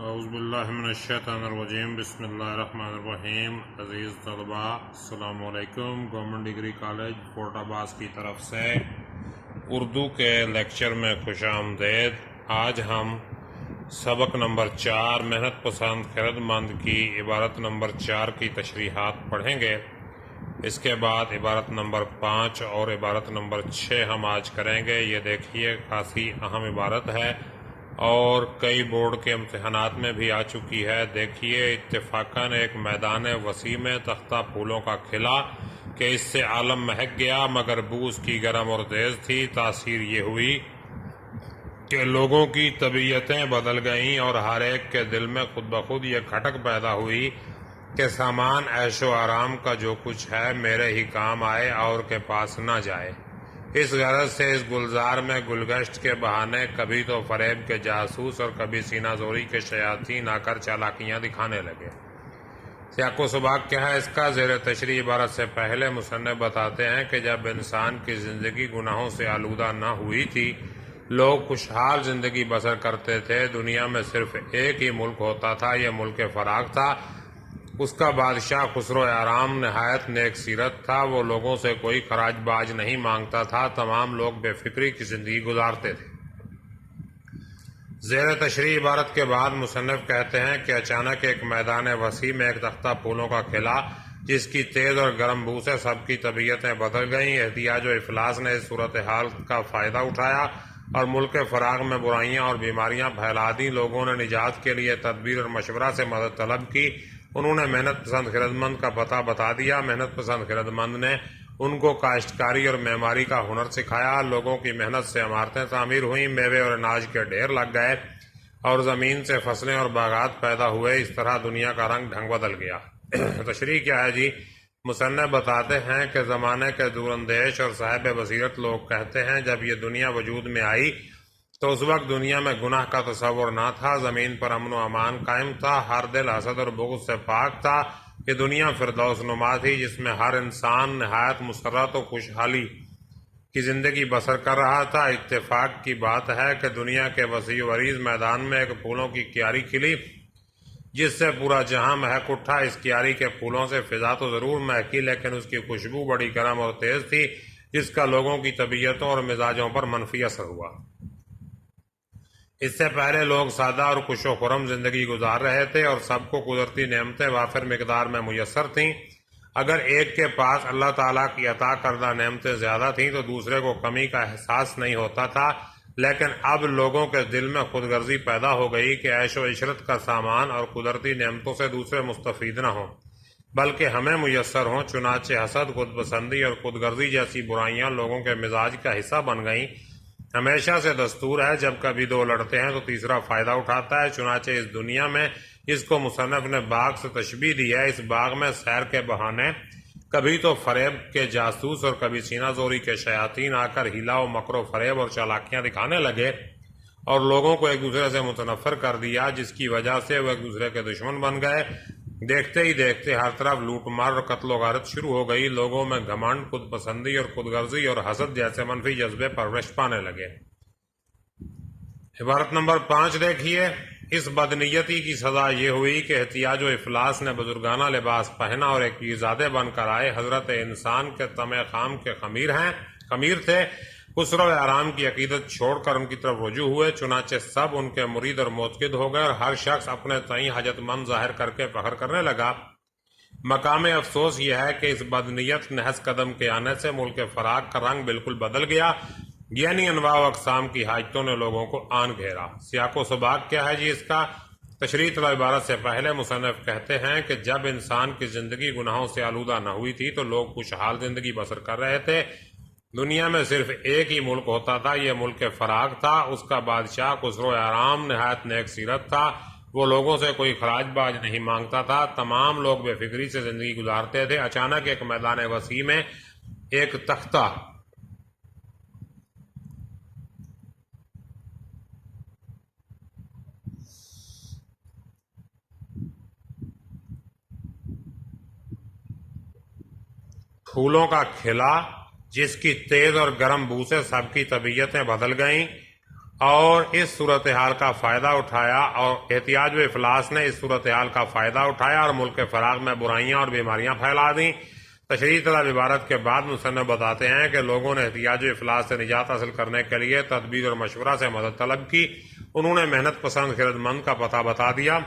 اعوذ باللہ من الشیطان الرجیم بسم اللہ الرحمن الرحیم۔ عزیز طلباء السلام علیکم۔ گورنمنٹ ڈگری کالج فورٹ عباس کی طرف سے اردو کے لیکچر میں خوش آمدید۔ آج ہم سبق نمبر 4 محنت پسند خرد مند کی عبارت نمبر 4 کی تشریحات پڑھیں گے۔ اس کے بعد عبارت نمبر 5 اور عبارت نمبر 6 ہم آج کریں گے۔ یہ دیکھیے کافی اہم عبارت ہے اور کئی بورڈ کے امتحانات میں بھی آ چکی ہے۔ دیکھیے، اتفاقاً ایک میدان وسیع میں تختہ پھولوں کا کھلا کہ اس سے عالم مہک گیا، مگر بو اس کی گرم اور تیز تھی۔ تاثیر یہ ہوئی کہ لوگوں کی طبیعتیں بدل گئیں اور ہر ایک کے دل میں خود بخود یہ کھٹک پیدا ہوئی کہ سامان عیش و آرام کا جو کچھ ہے میرے ہی کام آئے اور کے پاس نہ جائے۔ اس غرض سے اس گلزار میں گلگشت کے بہانے کبھی تو فریب کے جاسوس اور کبھی سینہ زوری کے شیاطین آ کر چالاکیاں دکھانے لگے۔ سیاق و سباق کیا ہے اس کا؟ زیر تشریح عبارت سے پہلے مصنف بتاتے ہیں کہ جب انسان کی زندگی گناہوں سے آلودہ نہ ہوئی تھی، لوگ خوشحال زندگی بسر کرتے تھے۔ دنیا میں صرف ایک ہی ملک ہوتا تھا، یہ ملک فراغ تھا۔ اس کا بادشاہ خسرو آرام نہایت نیک سیرت تھا۔ وہ لوگوں سے کوئی خراج باج نہیں مانگتا تھا۔ تمام لوگ بے فکری کی زندگی گزارتے تھے۔ زیر تشریح عبارت کے بعد مصنف کہتے ہیں کہ اچانک ایک میدان وسیع میں ایک تختہ پھولوں کا کھلا، جس کی تیز اور گرم بو سے سب کی طبیعتیں بدل گئیں۔ احتیاج و افلاس نے اس صورتحال کا فائدہ اٹھایا اور ملک فراغ میں برائیاں اور بیماریاں پھیلا دیں۔ لوگوں نے نجات کے لیے تدبیر اور مشورہ سے مدد طلب کی۔ انہوں نے محنت پسند خرد مند کا پتہ بتا دیا۔ محنت پسند خرد مند نے ان کو کاشتکاری اور معماری کا ہنر سکھایا۔ لوگوں کی محنت سے عمارتیں تعمیر ہوئیں، میوے اور اناج کے ڈھیر لگ گئے اور زمین سے فصلیں اور باغات پیدا ہوئے۔ اس طرح دنیا کا رنگ ڈھنگ بدل گیا۔ تشریح کیا ہے جی؟ مصنف بتاتے ہیں کہ زمانے کے دور اندیش اور صاحب بصیرت لوگ کہتے ہیں جب یہ دنیا وجود میں آئی تو اس وقت دنیا میں گناہ کا تصور نہ تھا، زمین پر امن و امان قائم تھا، ہر دل حسد اور بغض سے پاک تھا۔ یہ دنیا فردوس نما تھی جس میں ہر انسان نہایت مسرت و خوشحالی کی زندگی بسر کر رہا تھا۔ اتفاق کی بات ہے کہ دنیا کے وسیع و عریض میدان میں ایک پھولوں کی کیاری کھلی جس سے پورا جہاں مہک اٹھا۔ اس کیاری کے پھولوں سے فضا تو ضرور مہکی، لیکن اس کی خوشبو بڑی گرم اور تیز تھی، جس کا لوگوں کی طبیعتوں اور مزاجوں پر منفی اثر ہوا۔ اس سے پہلے لوگ سادہ اور خوش و خرم زندگی گزار رہے تھے اور سب کو قدرتی نعمتیں وافر مقدار میں میسر تھیں۔ اگر ایک کے پاس اللہ تعالیٰ کی عطا کردہ نعمتیں زیادہ تھیں تو دوسرے کو کمی کا احساس نہیں ہوتا تھا، لیکن اب لوگوں کے دل میں خود غرضی پیدا ہو گئی کہ عیش و عشرت کا سامان اور قدرتی نعمتوں سے دوسرے مستفید نہ ہوں بلکہ ہمیں میسر ہوں۔ چنانچہ حسد، خود پسندی اور خود غرضی جیسی برائیاں لوگوں کے مزاج کا حصہ بن گئیں۔ ہمیشہ سے دستور ہے جب کبھی دو لڑتے ہیں تو تیسرا فائدہ اٹھاتا ہے۔ چنانچہ اس دنیا میں جس کو مصنف نے باغ سے تشبیہ دی ہے، اس باغ میں سیر کے بہانے کبھی تو فریب کے جاسوس اور کبھی سینہ زوری کے شیاطین آ کر ہیلا و مکر و فریب اور چالاکیاں دکھانے لگے اور لوگوں کو ایک دوسرے سے متنفر کر دیا، جس کی وجہ سے وہ ایک دوسرے کے دشمن بن گئے۔ دیکھتے ہی دیکھتے ہر طرف لوٹ مار اور قتل و غارت شروع ہو گئی۔ لوگوں میں گھمنڈ، خود پسندی اور خود غرضی اور حسد جیسے منفی جذبے پرورش پانے لگے۔ عبارت نمبر 5 دیکھیے۔ اس بدنیتی کی سزا یہ ہوئی کہ احتیاج و افلاس نے بزرگانہ لباس پہنا اور ایک پیرزادے بن کر آئے۔ حضرت انسان کے طمع خام کے خمیر تھے۔ خسرو آرام کی عقیدت چھوڑ کر ان کی طرف رجوع ہوئے، چنانچہ سب ان کے مرید اور معتقد ہو گئے اور ہر شخص اپنے تئیں حاجت مند ظاہر کر کے فخر کرنے لگا۔ مقام افسوس یہ ہے کہ اس بدنیت نحس قدم کے آنے سے ملک فراغ کا رنگ بالکل بدل گیا، یعنی انواع و اقسام کی حاجتوں نے لوگوں کو آن گھیرا۔ سیاق و سباق کیا ہے جی اس کا؟ تشریح طلب عبارت سے پہلے مصنف کہتے ہیں کہ جب انسان کی زندگی گناہوں سے آلودہ نہ ہوئی تھی تو لوگ خوشحال زندگی بسر کر رہے تھے۔ دنیا میں صرف ایک ہی ملک ہوتا تھا، یہ ملک فراغ تھا۔ اس کا بادشاہ خسرو آرام نہایت نیک سیرت تھا۔ وہ لوگوں سے کوئی خراج باج نہیں مانگتا تھا۔ تمام لوگ بے فکری سے زندگی گزارتے تھے۔ اچانک ایک میدان وسیع میں ایک تختہ پھولوں کا کھلا، جس کی تیز اور گرم بو سے سب کی طبیعتیں بدل گئیں اور اس صورتحال کا فائدہ اٹھایا، اور احتجاج و افلاس نے اس صورتحال کا فائدہ اٹھایا اور ملک فراغ میں برائیاں اور بیماریاں پھیلا دیں۔ تشریح طلب عبارت کے بعد مصنف بتاتے ہیں کہ لوگوں نے احتجاج و افلاس سے نجات حاصل کرنے کے لیے تدبیر اور مشورہ سے مدد طلب کی۔ انہوں نے محنت پسند خرد مند کا پتہ بتا دیا۔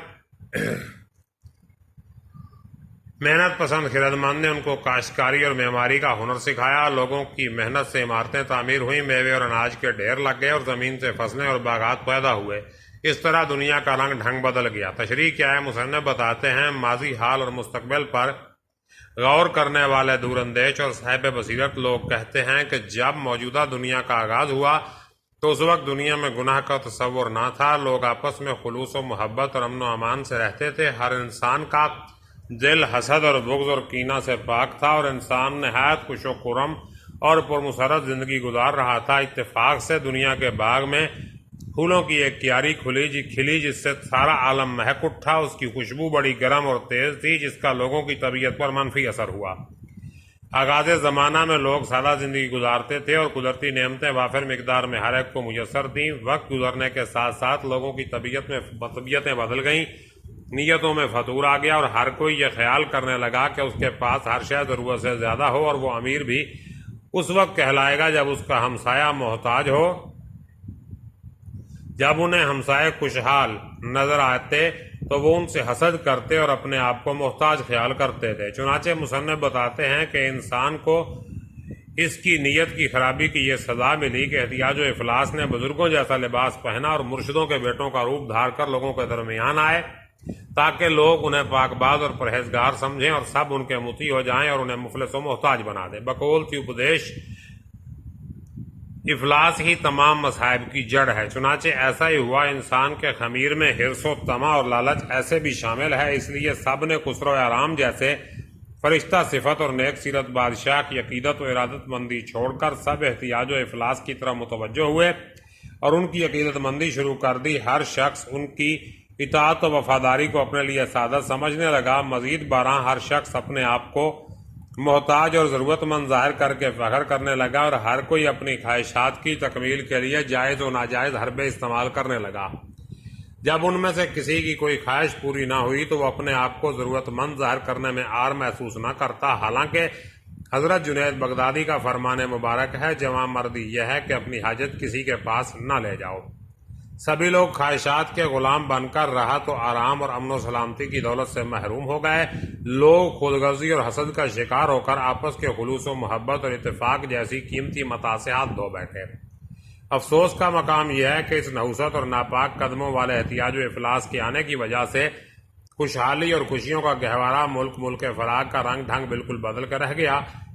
محنت پسند خرد مند نے ان کو کاشتکاری اور معماری کا ہنر سکھایا۔ لوگوں کی محنت سے عمارتیں تعمیر ہوئیں، میوے اور اناج کے ڈھیر لگ گئے اور زمین سے فصلیں اور باغات پیدا ہوئے۔ اس طرح دنیا کا رنگ ڈھنگ بدل گیا۔ تشریح کیا ہے؟ مصنف بتاتے ہیں ماضی، حال اور مستقبل پر غور کرنے والے دور اندیش اور صاحب بصیرت لوگ کہتے ہیں کہ جب موجودہ دنیا کا آغاز ہوا تو اس وقت دنیا میں گناہ کا تصور نہ تھا۔ لوگ آپس میں خلوص و محبت اور امن و امان سے رہتے تھے۔ ہر انسان کا دل حسد اور بغض اور کینہ سے پاک تھا اور انسان نہایت خوش و خرم اور پرمسرت زندگی گزار رہا تھا۔ اتفاق سے دنیا کے باغ میں پھولوں کی ایک کیاری کھلی جس سے سارا عالم مہک اٹھا۔ اس کی خوشبو بڑی گرم اور تیز تھی جس کا لوگوں کی طبیعت پر منفی اثر ہوا۔ آغاز زمانہ میں لوگ سادہ زندگی گزارتے تھے اور قدرتی نعمتیں وافر مقدار میں ہر ایک کو میسر تھیں۔ وقت گزرنے کے ساتھ ساتھ لوگوں کی طبیعتیں بدل گئیں، نیتوں میں فتور آ گیا اور ہر کوئی یہ خیال کرنے لگا کہ اس کے پاس ہر شے ضرورت سے زیادہ ہو، اور وہ امیر بھی اس وقت کہلائے گا جب اس کا ہمسایہ محتاج ہو۔ جب انہیں ہمسائے خوشحال نظر آتے تو وہ ان سے حسد کرتے اور اپنے آپ کو محتاج خیال کرتے تھے۔ چنانچہ مصنف بتاتے ہیں کہ انسان کو اس کی نیت کی خرابی کی یہ سزا ملی کہ احتجاج و افلاس نے بزرگوں جیسا لباس پہنا اور مرشدوں کے بیٹوں کا روپ دھار کر لوگوں کے درمیان آئے تاکہ لوگ انہیں پاک باز اور پرہیزگار سمجھیں اور سب ان کے مطیع ہو جائیں اور انہیں مفلس و محتاج بنا دیں۔ بقول تھی اپدیش افلاس ہی تمام مصائب کی جڑ ہے۔ چنانچہ ایسا ہی ہوا۔ انسان کے خمیر میں حرص و طمع اور لالچ ایسے بھی شامل ہے، اس لیے سب نے خسرو آرام جیسے فرشتہ صفت اور نیک سیرت بادشاہ کی عقیدت و ارادت مندی چھوڑ کر سب احتجاج و افلاس کی طرف متوجہ ہوئے اور ان کی عقیدت مندی شروع کر دی۔ ہر شخص ان کی اطاعت و وفاداری کو اپنے لیے سعادت سمجھنے لگا۔ مزید برآں ہر شخص اپنے آپ کو محتاج اور ضرورت مند ظاہر کر کے فخر کرنے لگا اور ہر کوئی اپنی خواہشات کی تکمیل کے لیے جائز و ناجائز حربے استعمال کرنے لگا۔ جب ان میں سے کسی کی کوئی خواہش پوری نہ ہوئی تو وہ اپنے آپ کو ضرورت مند ظاہر کرنے میں عار محسوس نہ کرتا۔ حالانکہ حضرت جنید بغدادی کا فرمان مبارک ہے، جوان مردی یہ ہے کہ اپنی حاجت کسی کے پاس نہ لے جاؤ۔ سبھی لوگ خواہشات کے غلام بن کر رہا تو آرام اور امن و سلامتی کی دولت سے محروم ہو گئے۔ لوگ خود غرضی اور حسد کا شکار ہو کر آپس کے خلوص و محبت اور اتفاق جیسی قیمتی متاع سے ہاتھ دھو بیٹھے۔ افسوس کا مقام یہ ہے کہ اس نحوست اور ناپاک قدموں والے احتجاج و افلاس کے آنے کی وجہ سے خوشحالی اور خوشیوں کا گہوارہ ملک فراغ کا رنگ ڈھنگ بالکل بدل کر رہ گیا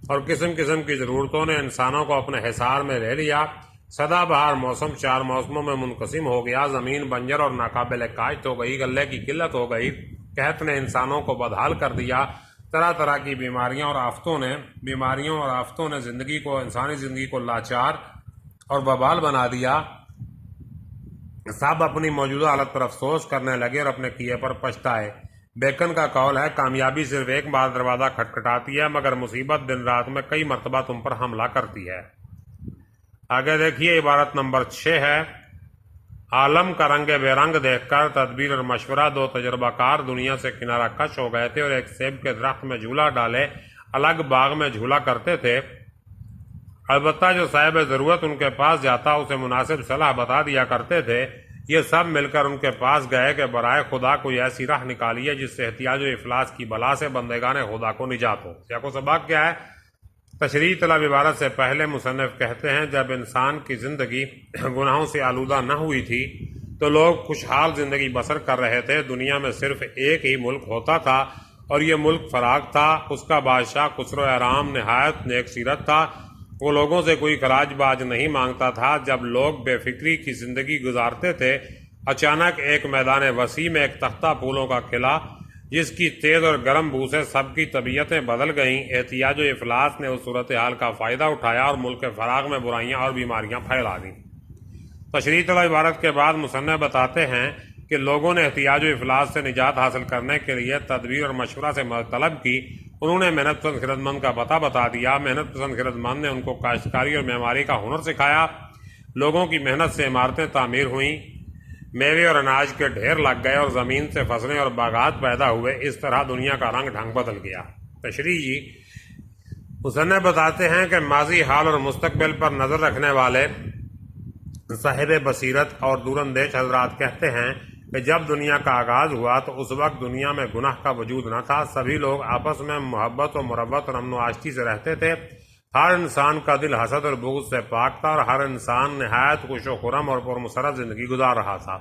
اور قسم قسم کی ضرورتوں نے انسانوں کو اپنے حصار میں لے لیا۔ سدا بہار موسم 4 موسموں میں منقسم ہو گیا۔ زمین بنجر اور ناقابل کاشت ہو گئی، غلے کی قلت ہو گئی، قحط نے انسانوں کو بدحال کر دیا۔ طرح طرح کی بیماریوں اور آفتوں نے انسانی زندگی کو لاچار اور ببال بنا دیا۔ سب اپنی موجودہ حالت پر افسوس کرنے لگے اور اپنے کیے پر پچھتائے۔ بیکن کا قول ہے، کامیابی صرف ایک بار دروازہ کھٹکھٹاتی ہے مگر مصیبت دن رات میں کئی مرتبہ تم پر حملہ کرتی ہے۔ آگے دیکھیے عبارت نمبر 6 ہے، عالم کا رنگ بے رنگ دیکھ کر تدبیر اور مشورہ 2 تجربہ کار دنیا سے کنارہ کش ہو گئے تھے اور ایک سیب کے درخت میں جھولا ڈالے الگ باغ میں جھولا کرتے تھے۔ البتہ جو صاحب ضرورت ان کے پاس جاتا اسے مناسب صلاح بتا دیا کرتے تھے۔ یہ سب مل کر ان کے پاس گئے کہ برائے خدا کوئی ایسی راہ نکالیے جس سے احتیاج و افلاس کی بلا سے بندگان خدا کو نجات ہو۔ سیاق و سباق کیا ہے؟ تشریح طلب عبارت سے پہلے مصنف کہتے ہیں جب انسان کی زندگی گناہوں سے آلودہ نہ ہوئی تھی تو لوگ خوشحال زندگی بسر کر رہے تھے۔ دنیا میں صرف ایک ہی ملک ہوتا تھا اور یہ ملک فراغ تھا۔ اس کا بادشاہ خسرو احرام نہایت نیک سیرت تھا۔ وہ لوگوں سے کوئی خراج باج نہیں مانگتا تھا۔ جب لوگ بے فکری کی زندگی گزارتے تھے، اچانک ایک میدان وسیع میں ایک تختہ پھولوں کا قلعہ جس کی تیز اور گرم بو سے سب کی طبیعتیں بدل گئیں۔ احتیاج و افلاس نے اس صورتحال کا فائدہ اٹھایا اور ملک فراغ میں برائیاں اور بیماریاں پھیلا دیں۔ تشریح طلب عبارت کے بعد مصنف بتاتے ہیں کہ لوگوں نے احتیاج و افلاس سے نجات حاصل کرنے کے لیے تدبیر اور مشورہ سے مدد طلب کی۔ انہوں نے محنت پسند خردمند کا پتہ بتا دیا۔ محنت پسند خردمند نے ان کو کاشتکاری اور معماری کا ہنر سکھایا۔ لوگوں کی محنت سے عمارتیں تعمیر ہوئیں، میوے اور اناج کے ڈھیر لگ گئے اور زمین سے فصلیں اور باغات پیدا ہوئے۔ اس طرح دنیا کا رنگ ڈھنگ بدل گیا۔ تشریح جی، مصنف بتاتے ہیں کہ ماضی، حال اور مستقبل پر نظر رکھنے والے صاحب بصیرت اور دور اندیش حضرات کہتے ہیں کہ جب دنیا کا آغاز ہوا تو اس وقت دنیا میں گناہ کا وجود نہ تھا، سبھی لوگ آپس میں محبت و مروت اور امن و آشتی سے رہتے تھے، ہر انسان کا دل حسد اور بغض سے پاک تھا اور ہر انسان نہایت خوش و خرم اور پرمسرت زندگی گزار رہا تھا۔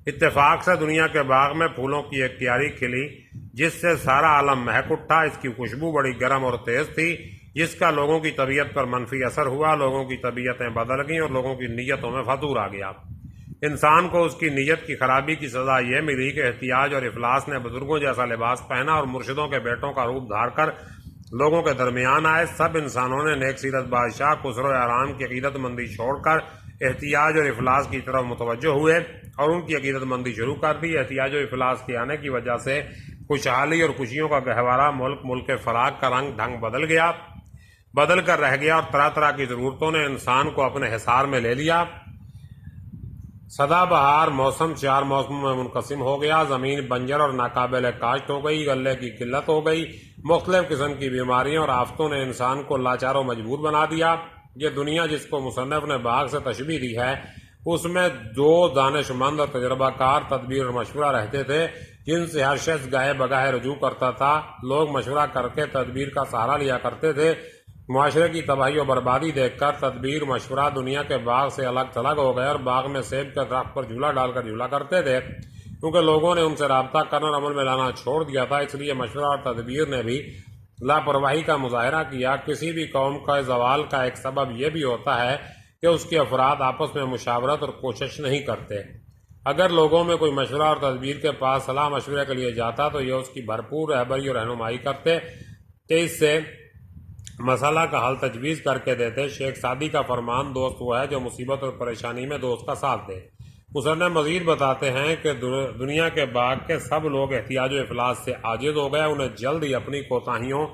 اتفاق سے دنیا کے باغ میں پھولوں کی ایک کیاری کھلی جس سے سارا عالم مہک اٹھا۔ اس کی خوشبو بڑی گرم اور تیز تھی جس کا لوگوں کی طبیعت پر منفی اثر ہوا، لوگوں کی طبیعتیں بدل گئیں اور لوگوں کی نیتوں میں فتور آ گیا۔ انسان کو اس کی نیت کی خرابی کی سزا یہ ملی کہ احتیاج اور افلاس نے بزرگوں جیسا لباس پہنا اور مرشدوں کے بیٹوں کا روپ دھار کر لوگوں کے درمیان آئے۔ سب انسانوں نے نیک سیرت بادشاہ خسرو آرام کی عقیدت مندی چھوڑ کر احتیاج اور افلاس کی طرف متوجہ ہوئے اور ان کی عقیدت مندی شروع کر دی۔ احتیاج و افلاس کے آنے کی وجہ سے خوشحالی اور خوشیوں کا گہوارہ ملک فراق کا رنگ ڈھنگ بدل کر رہ گیا اور طرح طرح کی ضرورتوں نے انسان کو اپنے حصار میں لے لیا۔ سدا بہار موسم 4 موسموں میں منقسم ہو گیا، زمین بنجر اور ناقابل کاشت ہو گئی، غلے کی قلت ہو گئی، مختلف قسم کی بیماریوں اور آفتوں نے انسان کو لاچار و مجبور بنا دیا۔ یہ دنیا جس کو مصنف نے باغ سے تشبیہ دی ہے، اس میں 2 دانش مند اور تجربہ کار تدبیر اور مشورہ رہتے تھے جن سے ہر شخص گاہے بگاہے رجوع کرتا تھا۔ لوگ مشورہ کر کے تدبیر کا سہارا لیا کرتے تھے۔ معاشرے کی تباہی و بربادی دیکھ کر تدبیر مشورہ دنیا کے باغ سے الگ تھلگ ہو گئے اور باغ میں سیب کے درخت پر جھولا ڈال کر جھولا کرتے تھے، کیونکہ لوگوں نے ان سے رابطہ کرنا اور عمل میں لانا چھوڑ دیا تھا۔ اس لیے مشورہ اور تدبیر نے بھی لاپرواہی کا مظاہرہ کیا۔ کسی بھی قوم کا زوال کا ایک سبب یہ بھی ہوتا ہے کہ اس کے افراد آپس میں مشاورت اور کوشش نہیں کرتے۔ اگر لوگوں میں کوئی مشورہ اور تدبیر کے پاس صلاح مشورے کے لیے جاتا تو یہ اس کی بھرپور رہبری اور رہنمائی کرتے کہ اس سے مسئلہ کا حل تجویز کر کے دیتے۔ شیخ سعدی کا فرمان، دوست وہ ہے جو مصیبت اور پریشانی میں دوست کا ساتھ دے۔ مصنف مزید بتاتے ہیں کہ دنیا کے باغ کے سب لوگ احتیاج و افلاس سے عاجز ہو گئے، انہیں جلد ہی اپنی کوتاہیوں،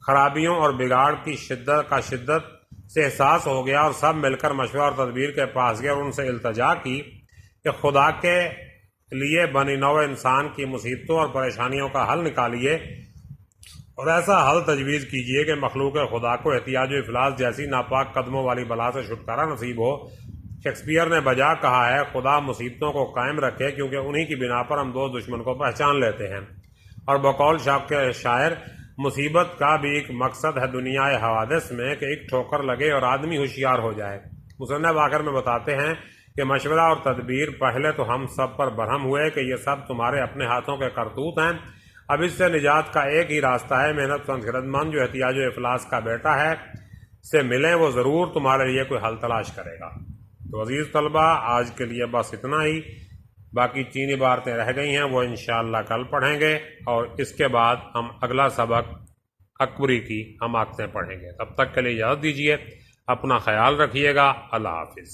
خرابیوں اور بگاڑ کی شدت سے احساس ہو گیا اور سب مل کر مشورہ اور تدبیر کے پاس گئے اور ان سے التجا کی کہ خدا کے لیے بنی نوع انسان کی مصیبتوں اور پریشانیوں کا حل نکالیے اور ایسا حل تجویز کیجیے کہ مخلوق خدا کو احتیاج و افلاس جیسی ناپاک قدموں والی بلا سے چھٹکارا نصیب ہو۔ شیکسپیئر نے بجا کہا ہے، خدا مصیبتوں کو قائم رکھے کیونکہ انہی کی بنا پر ہم دوست دشمن کو پہچان لیتے ہیں۔ اور بقول شاعر، مصیبت کا بھی ایک مقصد ہے دنیا حوادث میں کہ ایک ٹھوکر لگے اور آدمی ہوشیار ہو جائے۔ مصنف آخر میں بتاتے ہیں کہ مشورہ اور تدبیر پہلے تو ہم سب پر برہم ہوئے کہ یہ سب تمہارے اپنے ہاتھوں کے کرتوت ہیں، اب اس سے نجات کا ایک ہی راستہ ہے، محنت پسند خرد مند جو احتیاج و افلاس کا بیٹا ہے سے ملیں، وہ ضرور تمہارے لیے کوئی حل تلاش کرے گا۔ تو عزیز طلبہ، آج کے لیے بس اتنا ہی، باقی 3 عبارتیں رہ گئی ہیں وہ انشاءاللہ کل پڑھیں گے اور اس کے بعد ہم اگلا سبق اکبری کی ہم آخریں پڑھیں گے۔ تب تک کے لیے اجازت دیجیے، اپنا خیال رکھیے گا، اللہ حافظ۔